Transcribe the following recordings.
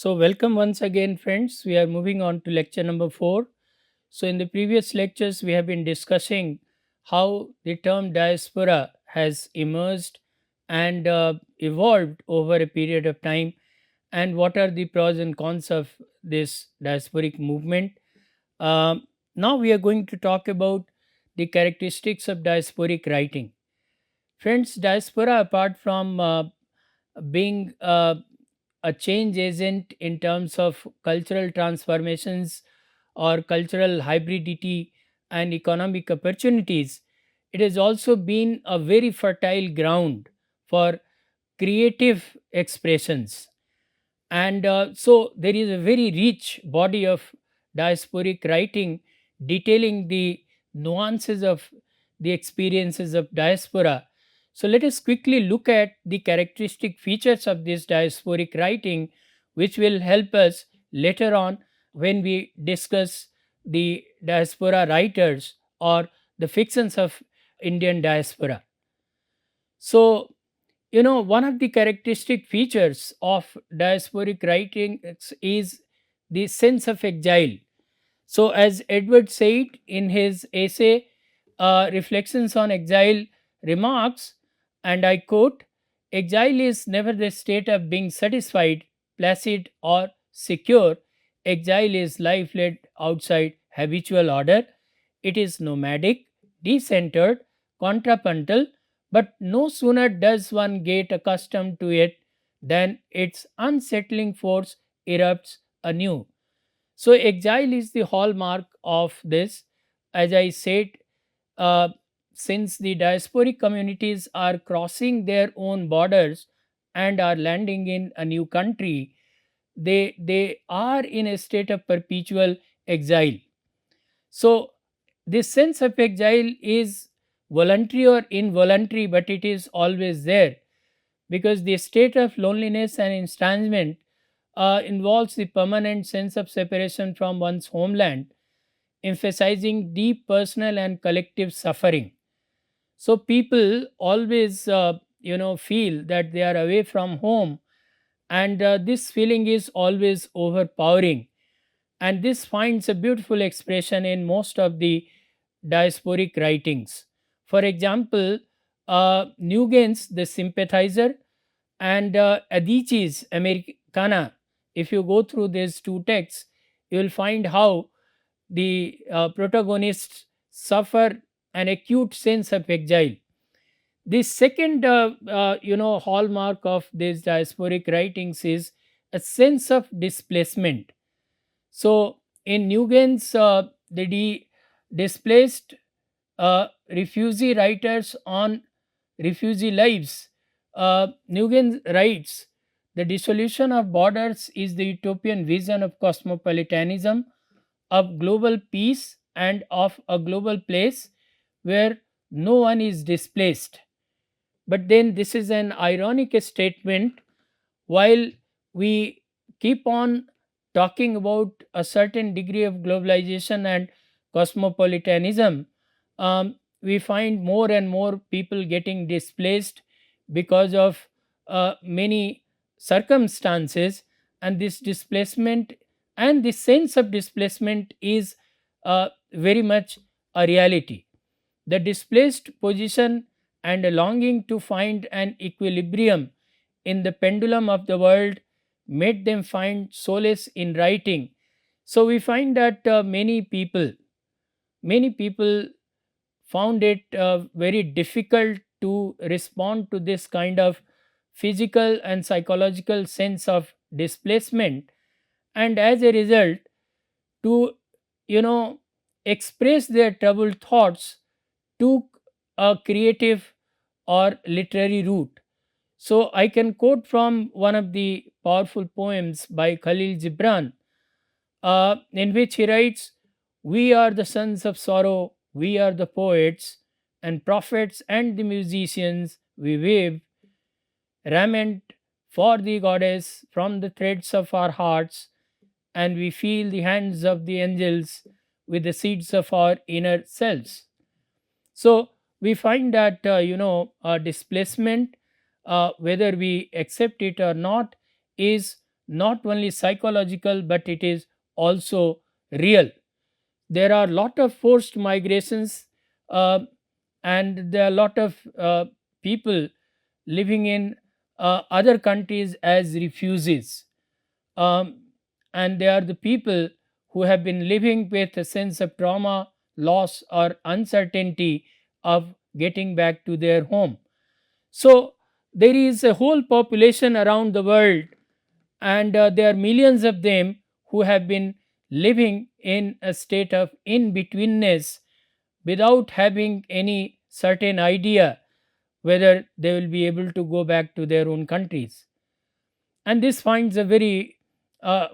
So, welcome once again, friends. We are moving on to lecture number 4. So, in the previous lectures, we have been discussing how the term diaspora has emerged and evolved over a period of time, and what are the pros and cons of this diasporic movement. Now, we are going to talk about the characteristics of diasporic writing. Friends, diaspora, apart from being a change agent in terms of cultural transformations or cultural hybridity and economic opportunities, it has also been a very fertile ground for creative expressions. And so there is a very rich body of diasporic writing detailing the nuances of the experiences of diaspora. So let us quickly look at the characteristic features of this diasporic writing, which will help us later on when we discuss the diaspora writers or the fictions of Indian diaspora. So, one of the characteristic features of diasporic writing is the sense of exile. So, as Edward said in his essay, Reflections on Exile, remarks, and I quote, "Exile is never the state of being satisfied, placid, or secure. Exile is life led outside habitual order. It is nomadic, decentered, contrapuntal, but no sooner does one get accustomed to it than its unsettling force erupts anew." So, exile is the hallmark of this. As I said, uh, since the diasporic communities are crossing their own borders and are landing in a new country, they are in a state of perpetual exile. So, this sense of exile is voluntary or involuntary, but it is always there because the state of loneliness and estrangement involves the permanent sense of separation from one's homeland, emphasizing deep personal and collective suffering. So people always, feel that they are away from home, and this feeling is always overpowering. And this finds a beautiful expression in most of the diasporic writings. For example, Nugent's The Sympathizer and Adichie's Americana. If you go through these two texts, you will find how the protagonists suffer an acute sense of exile. The second, hallmark of these diasporic writings is a sense of displacement. So, in Nugent's displaced refugee writers on refugee lives, Nugent writes, "The dissolution of borders is the utopian vision of cosmopolitanism, of global peace, and of a global place where no one is displaced." But then this is an ironic statement. While we keep on talking about a certain degree of globalization and cosmopolitanism, we find more and more people getting displaced because of many circumstances, and this displacement and this sense of displacement is very much a reality. The displaced position and a longing to find an equilibrium in the pendulum of the world made them find solace in writing. So we find that many people found it very difficult to respond to this kind of physical and psychological sense of displacement, and as a result, to you know express their troubled thoughts, took a creative or literary route. So I can quote from one of the powerful poems by Khalil Gibran, in which he writes, "We are the sons of sorrow, we are the poets and prophets and the musicians. We weave raiment for the goddess from the threads of our hearts, and we feel the hands of the angels with the seeds of our inner selves." So we find that displacement, whether we accept it or not, is not only psychological but it is also real. There are a lot of forced migrations, uh, and there are a lot of people living in other countries as refugees. Um, and they are the people who have been living with a sense of trauma, loss, or uncertainty of getting back to their home. So, there is a whole population around the world, and there are millions of them who have been living in a state of in betweenness without having any certain idea whether they will be able to go back to their own countries. And this finds a very uh,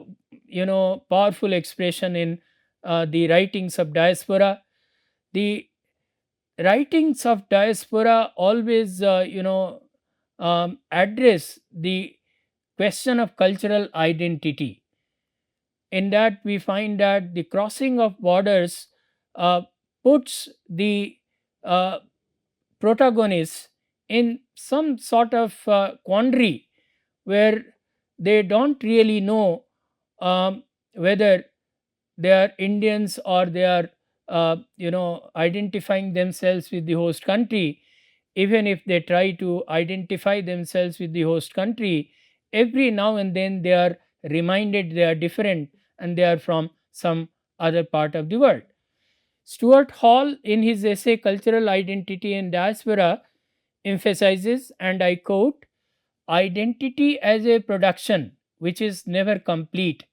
powerful expression in the writings of diaspora. The writings of diaspora always address the question of cultural identity. In that, we find that the crossing of borders uh, puts the uh, protagonists in some sort of quandary where they don't really know whether they are Indians or they are identifying themselves with the host country. Even if they try to identify themselves with the host country, every now and then they are reminded they are different and they are from some other part of the world. Stuart Hall, in his essay Cultural Identity and Diaspora, emphasizes, and I quote, identity as a production which is never complete,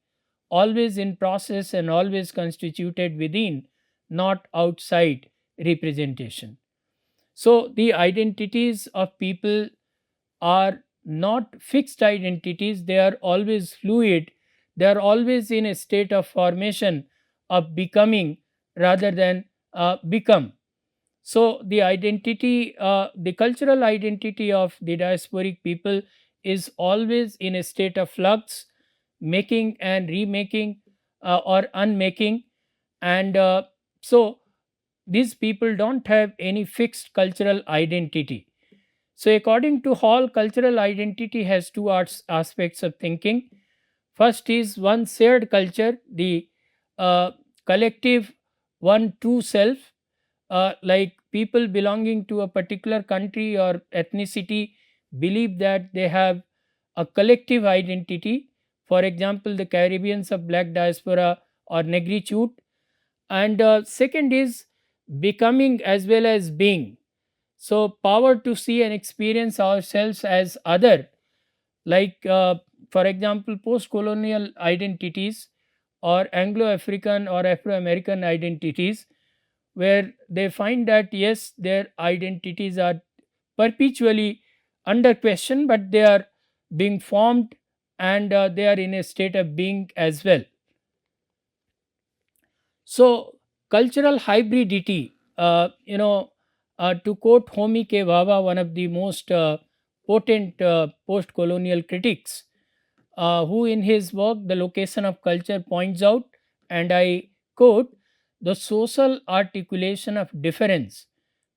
always in process and always constituted within, not outside representation. So, the identities of people are not fixed identities, they are always fluid, they are always in a state of formation, of becoming rather than become. So, the cultural identity of the diasporic people is always in a state of flux, making and remaking or unmaking. And so, these people don't have any fixed cultural identity. So, according to Hall, cultural identity has two aspects of thinking. First is one shared culture, the uh, collective one true self, like people belonging to a particular country or ethnicity believe that they have a collective identity. For example, the Caribbeans of black diaspora or negritude. And second is becoming as well as being. So, power to see and experience ourselves as other, like for example, post colonial identities or Anglo African or Afro American identities, where they find that yes, their identities are perpetually under question, but they are being formed and they are in a state of being as well. So, cultural hybridity, to quote Homi K. Bhabha, one of the most potent post colonial critics, who in his work, The Location of Culture, points out, and I quote, the social articulation of difference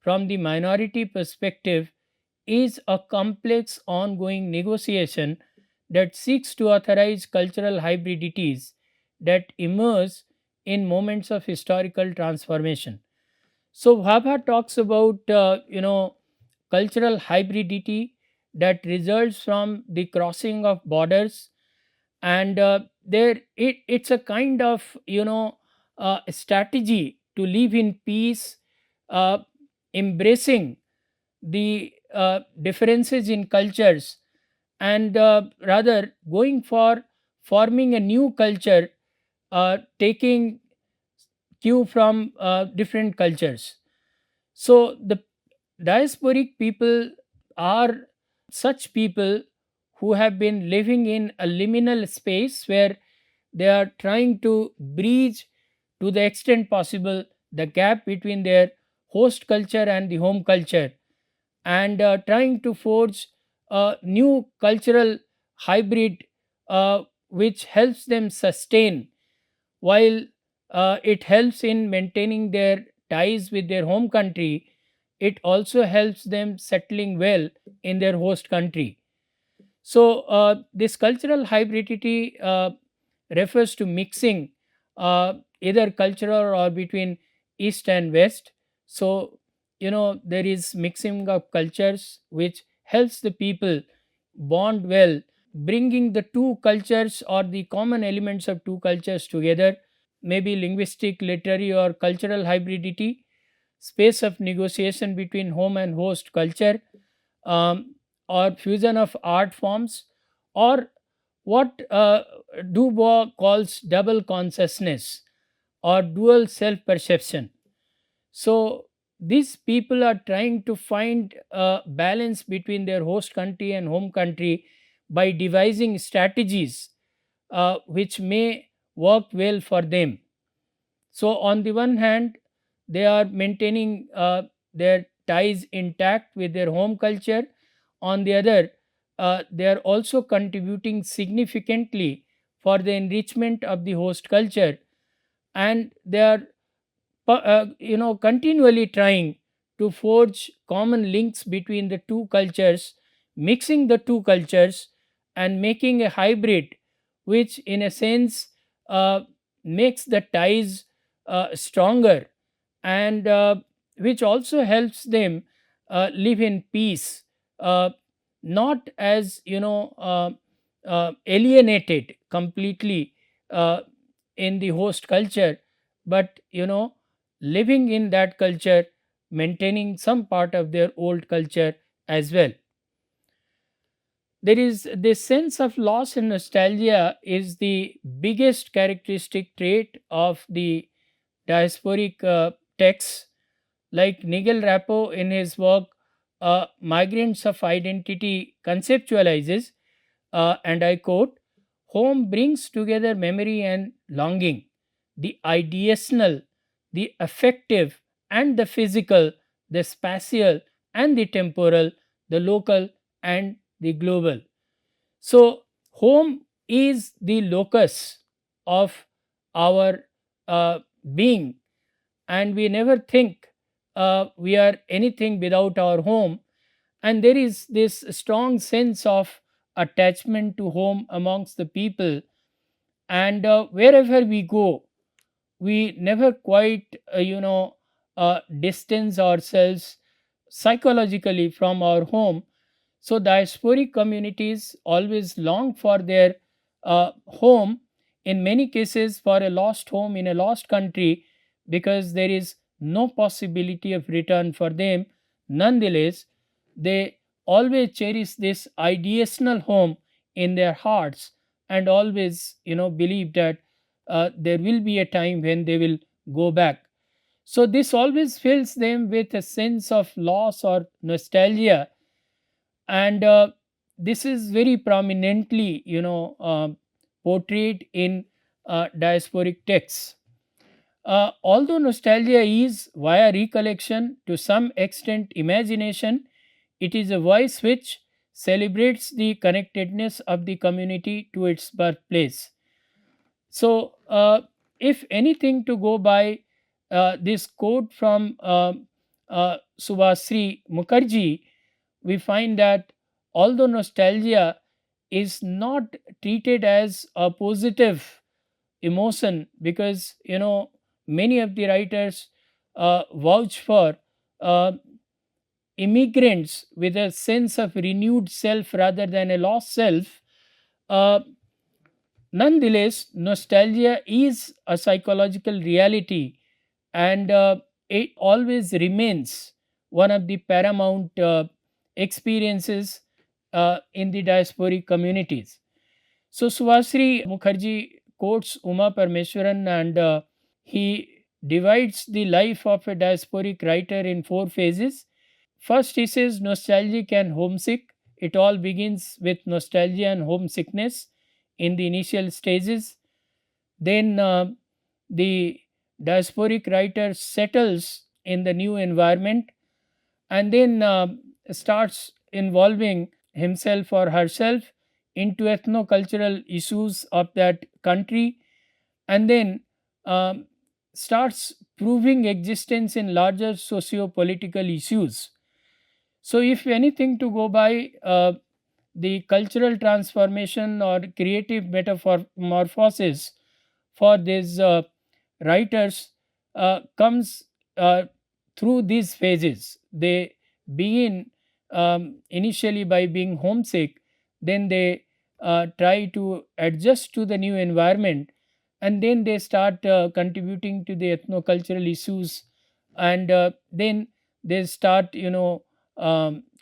from the minority perspective is a complex ongoing negotiation that seeks to authorize cultural hybridities that emerge in moments of historical transformation. So Bhabha talks about cultural hybridity that results from the crossing of borders, and it's a kind of strategy to live in peace, uh, embracing the differences in cultures, and rather going for forming a new culture, taking cue from different cultures. So the diasporic people are such people who have been living in a liminal space where they are trying to bridge to the extent possible the gap between their host culture and the home culture, and trying to forge a new cultural hybrid which helps them sustain, while it helps in maintaining their ties with their home country. It also helps them settling well in their host country. So, this cultural hybridity refers to mixing either cultural or between East and West. So, there is mixing of cultures which helps the people bond well, bringing the two cultures or the common elements of two cultures together, maybe linguistic, literary, or cultural hybridity, space of negotiation between home and host culture, um, or fusion of art forms, or what Dubois calls double consciousness or dual self perception. So, these people are trying to find a balance between their host country and home country by devising strategies which may work well for them. So, on the one hand, they are maintaining their ties intact with their home culture. On the other, they are also contributing significantly for the enrichment of the host culture, and they are continually trying to forge common links between the two cultures, mixing the two cultures and making a hybrid, which in a sense uh, makes the ties stronger, and which also helps them live in peace, not as alienated completely uh, in the host culture, but living in that culture, maintaining some part of their old culture as well. There is this sense of loss and nostalgia is the biggest characteristic trait of the diasporic texts, like Nigel Rapo in his work Migrants of Identity conceptualizes, and I quote, home brings together memory and longing, the ideational, the affective, and the physical, the spatial and the temporal, the local and the global. So, home is the locus of our being, and we never think we are anything without our home. And there is this strong sense of attachment to home amongst the people, and wherever we go, we never quite distance ourselves psychologically from our home. So diasporic communities always long for their home, in many cases for a lost home in a lost country, because there is no possibility of return for them. Nonetheless, they always cherish this ideational home in their hearts, and always believe that there will be a time when they will go back. So this always fills them with a sense of loss or nostalgia, and this is very prominently portrayed in diasporic texts. Although nostalgia is via recollection, to some extent imagination, it is a voice which celebrates the connectedness of the community to its birthplace. So, if anything to go by this quote from Subhasri Mukherjee, we find that although nostalgia is not treated as a positive emotion, because many of the writers vouch for uh, immigrants with a sense of renewed self rather than a lost self. uh, Nonetheless, nostalgia is a psychological reality, and it always remains one of the paramount experiences in the diasporic communities. So, Swasri Mukherjee quotes Uma Parmeshwaran, and he divides the life of a diasporic writer in four phases. First, he says nostalgic and homesick. It all begins with nostalgia and homesickness in the initial stages. Then the diasporic writer settles in the new environment, and then starts involving himself or herself into ethno-cultural issues of that country, and then um, starts proving existence in larger socio-political issues. So, if anything to go by, the cultural transformation or creative metamorphosis for these writers comes through these phases. They begin initially by being homesick, then they try to adjust to the new environment, and then they start contributing to the ethnocultural issues, and then they start,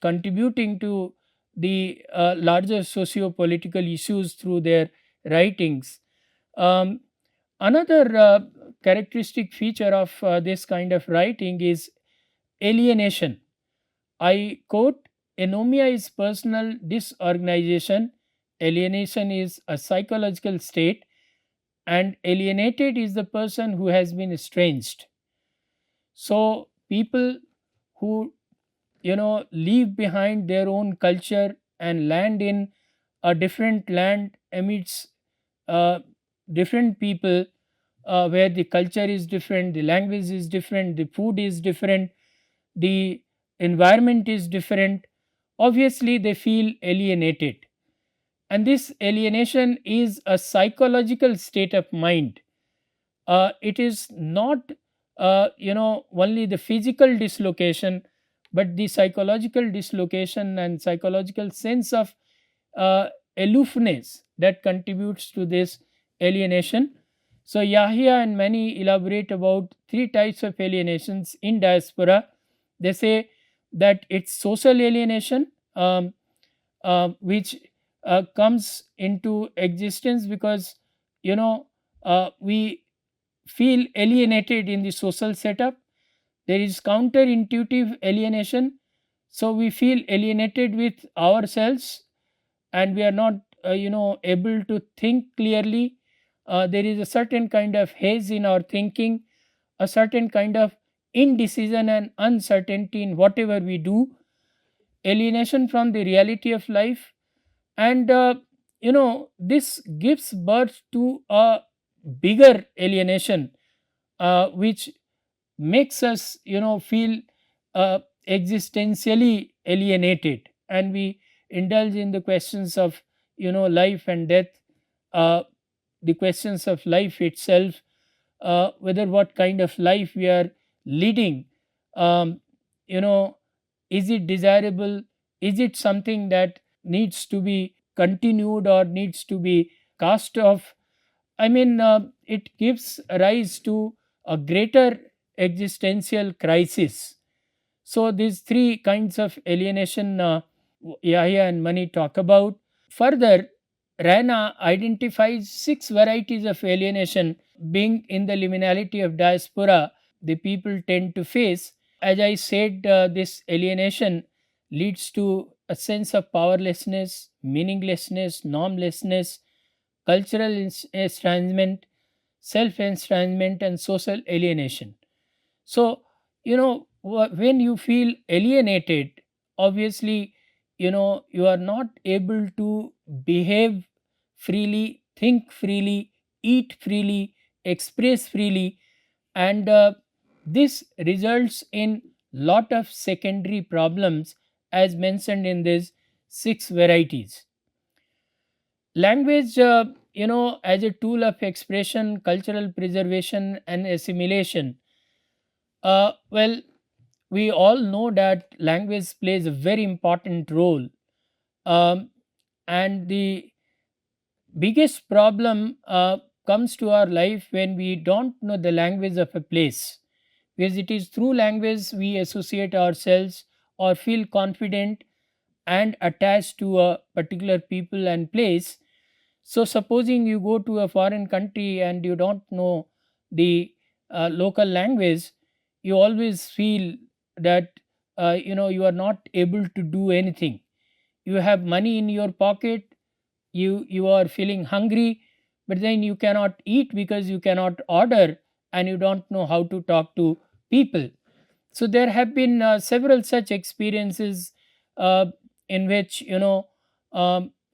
contributing to the larger socio-political issues through their writings. um, Another characteristic feature of this kind of writing is alienation. I quote, anomia is personal disorganization, alienation is a psychological state, and alienated is the person who has been estranged. So, people who leave behind their own culture and land in a different land amidst uh, different people, where the culture is different, the language is different, the food is different, the environment is different. Obviously, they feel alienated. And this alienation is a psychological state of mind. It is not, only the physical dislocation, but the psychological dislocation and psychological sense of aloofness that contributes to this alienation. So, Yahya and many elaborate about three types of alienations in diaspora. They say that it's social alienation, which comes into existence because we feel alienated in the social setup. There is counterintuitive alienation, so we feel alienated with ourselves, and we are not able to think clearly. There is a certain kind of haze in our thinking, a certain kind of indecision and uncertainty in whatever we do, alienation from the reality of life. And this gives birth to a bigger alienation, which makes us feel existentially alienated, and we indulge in the questions of life and death, uh, the questions of life itself, whether what kind of life we are leading, um, you know is it desirable, is it something that needs to be continued or needs to be cast off. I mean, it gives rise to a greater existential crisis. So, these three kinds of alienation, Yahya and Mani talk about. Further, Rana identifies six varieties of alienation being in the liminality of diaspora the people tend to face. As I said, this alienation leads to a sense of powerlessness, meaninglessness, normlessness, cultural estrangement, self estrangement, and social alienation. So, when you feel alienated, obviously, you are not able to behave freely, think freely, eat freely, express freely, and this results in lot of secondary problems as mentioned in these six varieties. Language, as a tool of expression, cultural preservation, and assimilation. Well, we all know that language plays a very important role, um, and the biggest problem comes to our life when we don't know the language of a place, because it is through language we associate ourselves or feel confident and attached to a particular people and place. So, supposing you go to a foreign country and you don't know the local language, you always feel that you are not able to do anything. You have money in your pocket, you are feeling hungry, but then you cannot eat because you cannot order, and you don't know how to talk to people. So there have been several such experiences, uh, in which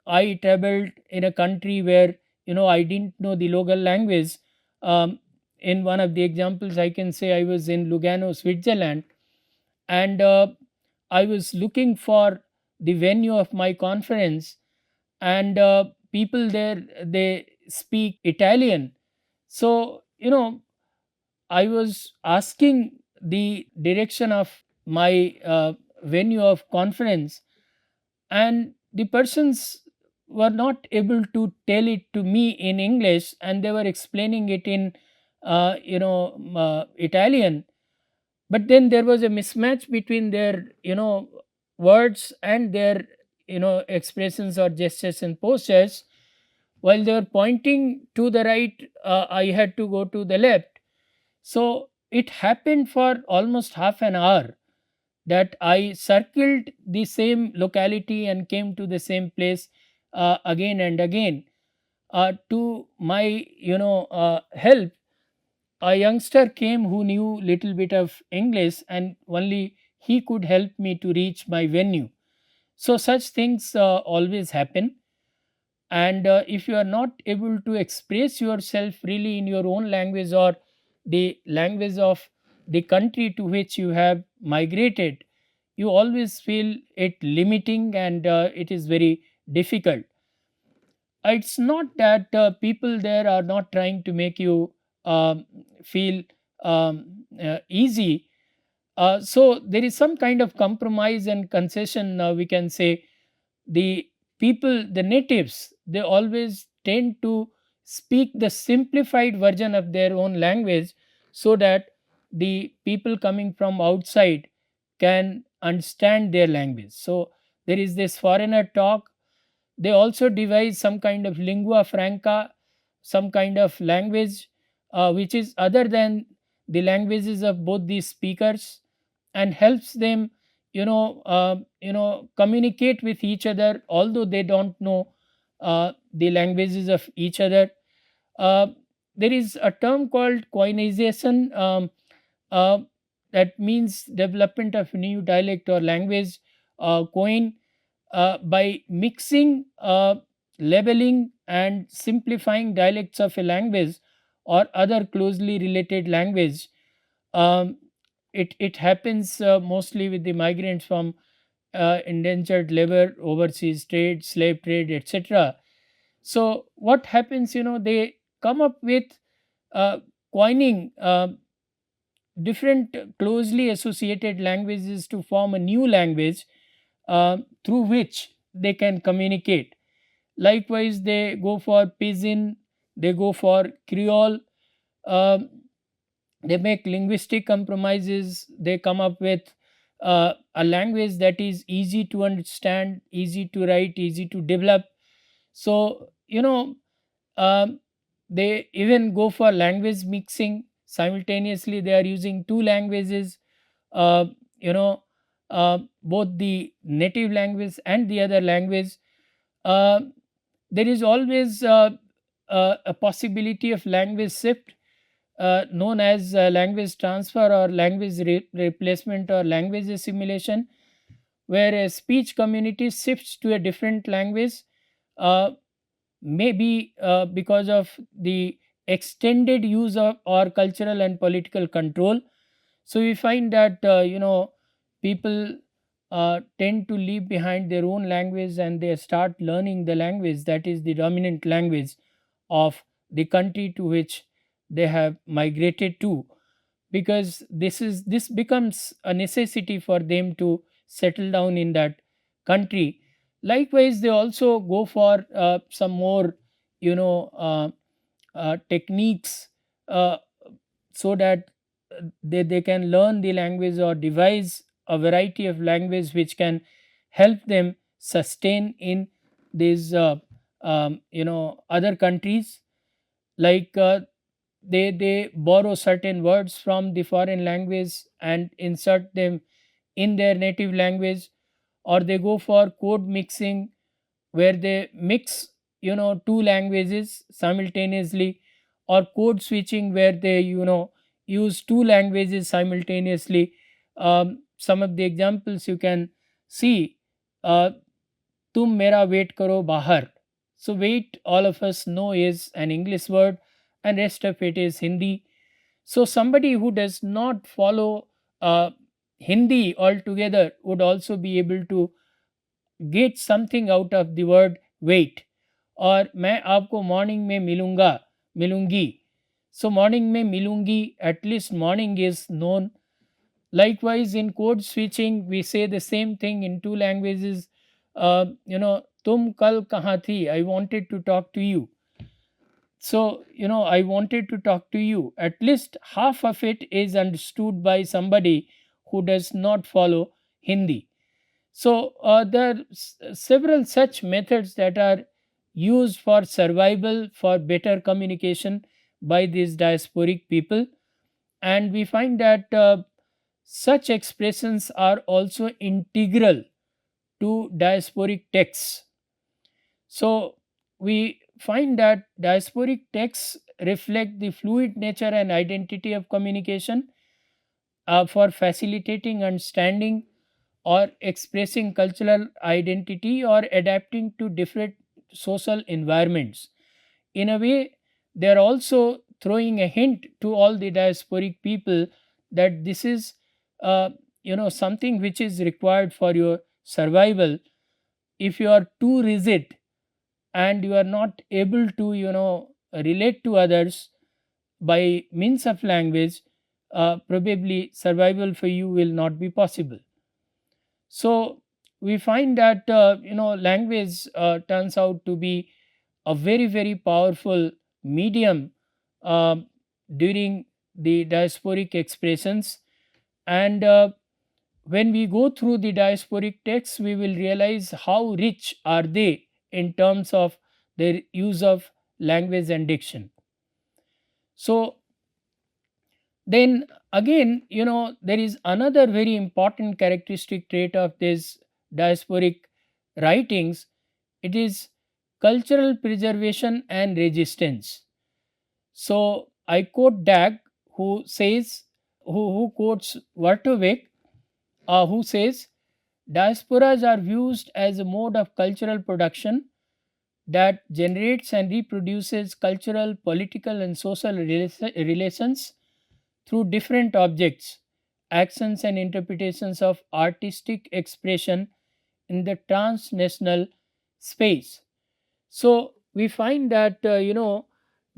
I traveled in a country where I didn't know the local language. In one of the examples, I can say I was in Lugano, Switzerland, and I was looking for the venue of my conference, and people there, they speak Italian. So I was asking the direction of my venue of conference, and the persons were not able to tell it to me in English, and they were explaining it in Italian. But then there was a mismatch between their words and their expressions or gestures and postures. While they were pointing to the right, I had to go to the left. So it happened for almost half an hour that I circled the same locality and came to the same place again and again. To my help, a youngster came who knew little bit of English, and only he could help me to reach my venue. So such things always happen. And if you are not able to express yourself freely in your own language or the language of the country to which you have migrated, you always feel it limiting, and it is very difficult. It's not that people there are not trying to make you feel easy. So there is some kind of compromise and concession, we can say. The people, the natives, they always tend to speak the simplified version of their own language, so that the people coming from outside can understand their language. So there is this foreigner talk. They also devise some kind of lingua franca, some kind of language which is other than the languages of both these speakers, and helps them communicate with each other, although they don't know the languages of each other. uh, there is a term called coinization, uh, that means development of new dialect or language. Coin, by mixing, labeling, and simplifying dialects of a language or other closely related language. um, it happens mostly with the migrants from indentured labor, overseas trade, slave trade, etc. So what happens, they come up with uh, coining different closely associated languages to form a new language through which they can communicate. Likewise, they go for pidgin, they go for Creole. um, they make linguistic compromises. They come up with a language that is easy to understand, easy to write, easy to develop. So um, they even go for language mixing. Simultaneously they are using two languages, uh, you know both the native language and the other language. uh, there is always a possibility of language shift, known as language transfer or language replacement or language assimilation, where a speech community shifts to a different language, uh, maybe because of the extended use of or cultural and political control. So we find that people tend to leave behind their own language, and they start learning the language that is the dominant language of the country to which they have migrated to, because this becomes a necessity for them to settle down in that country. Likewise, they also go for some more you know techniques, uh, so that they can learn the language or devise a variety of language which can help them sustain in these other countries. Like they borrow certain words from the foreign language and insert them in their native language, or they go for code mixing, where they mix two languages simultaneously, or code switching, where they use two languages simultaneously. Some of the examples you can see: uh, tum mera wait karo bahar. So wait, all of us know, is an English word, and rest of it is Hindi. So somebody who does not follow uh, Hindi altogether would also be able to get something out of the word wait. और मैं आपको morning में मिलूँगा, मिलूँगी. So morning में मिलूँगी, at least morning is known. Likewise, in code switching, we say the same thing in two languages. तुम कल कहाँ थी? I wanted to talk to you. So, I wanted to talk to you. At least half of it is understood by somebody who does not follow Hindi. So, there are several such methods that are used for survival, for better communication by these diasporic people. And we find that such expressions are also integral to diasporic texts. So, we find that diasporic texts reflect the fluid nature and identity of communication for facilitating understanding or expressing cultural identity or adapting to different social environments. In a way, they are also throwing a hint to all the diasporic people that this is something which is required for your survival. If you are too rigid and you are not able to relate to others by means of language, probably survival for you will not be possible. So we find that language turns out to be a very very powerful medium uh, during the diasporic expressions. And when we go through the diasporic texts, we will realize how rich are they in terms of their use of language and diction. So then again, there is another very important characteristic trait of these diasporic writings. It is cultural preservation and resistance. So I quote Dag, who says, who quotes Vertovec, who says, diasporas are used as a mode of cultural production that generates and reproduces cultural, political, and social relations through different objects, actions, and interpretations of artistic expression in the transnational space. So, we find that,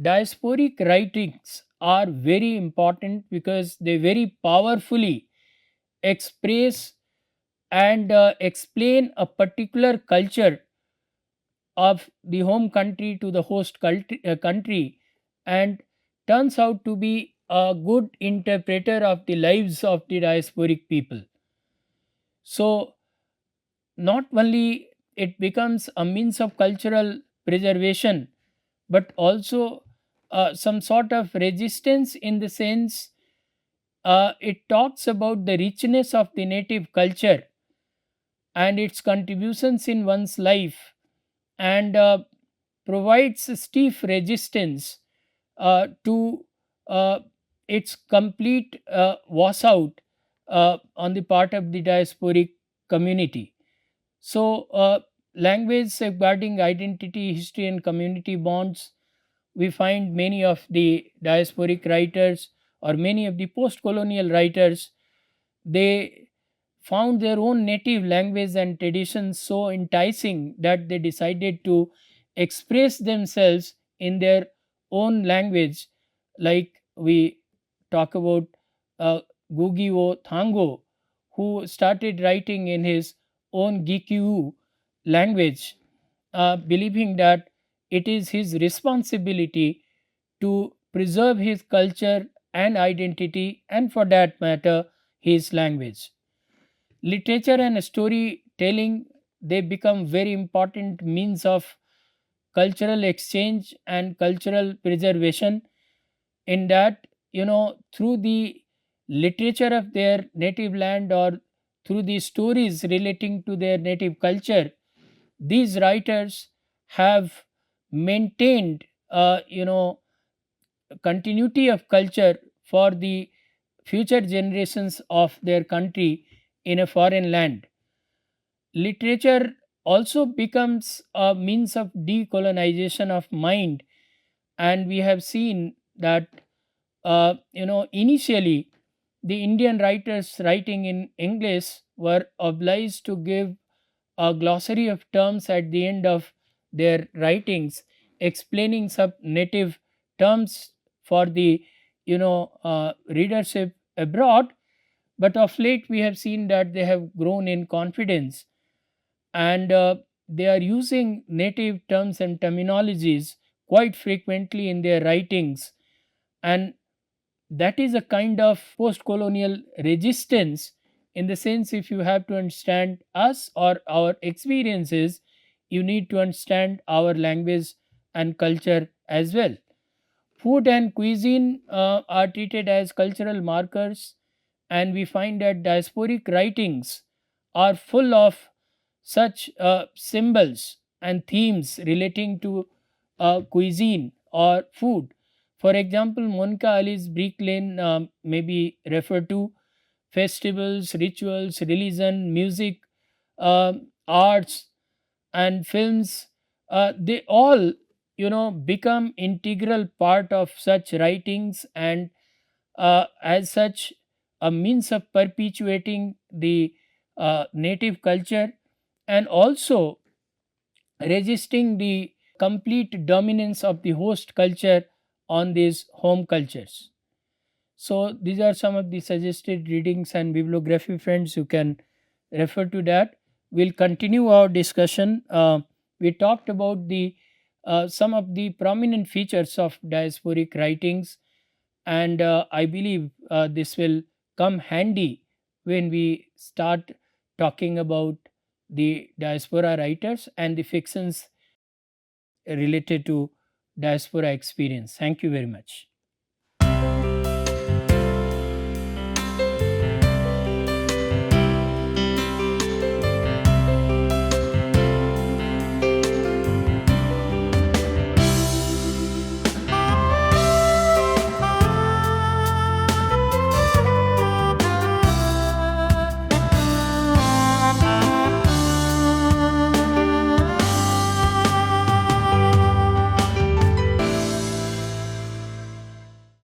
diasporic writings are very important because they very powerfully express and explain a particular culture of the home country to the host country, and turns out to be a good interpreter of the lives of the diasporic people. So, not only it becomes a means of cultural preservation, but also some sort of resistance, in the sense it talks about the richness of the native culture and its contributions in one's life, and provides stiff resistance to uh, its complete washout on the part of the diasporic community. So, language safeguarding identity, history, and community bonds. We find many of the diasporic writers or many of the post colonial writers, they found their own native language and traditions so enticing that they decided to express themselves in their own language. Like we talk about uh, Gugio Thango, who started writing in his own Gikyu language, believing that it is his responsibility to preserve his culture and identity, and for that matter, his language. Literature and storytelling, they become very important means of cultural exchange and cultural preservation, in that through the literature of their native land, or through the stories relating to their native culture, these writers have maintained continuity of culture for the future generations of their country in a foreign land. Literature also becomes a means of decolonization of mind, and we have seen that initially the Indian writers writing in English were obliged to give a glossary of terms at the end of their writings, explaining some native terms for the readership abroad. But of late we have seen that they have grown in confidence, and they are using native terms and terminologies quite frequently in their writings. And that is a kind of post colonial resistance, in the sense, if you have to understand us or our experiences, you need to understand our language and culture as well. Food and cuisine are treated as cultural markers, and we find that diasporic writings are full of such symbols and themes relating to cuisine or food. For example, Monica Ali's Brick Lane may be referred to. Festivals, rituals, religion, music, arts, and films, they all become integral part of such writings, and as such a means of perpetuating the native culture, and also resisting the complete dominance of the host culture on these home cultures. So these are some of the suggested readings and bibliography, friends. You can refer to that. We'll continue our discussion. We talked about the some of the prominent features of diasporic writings, and I believe this will come handy when we start talking about the diaspora writers and the fictions related to diaspora experience. Thank you very much.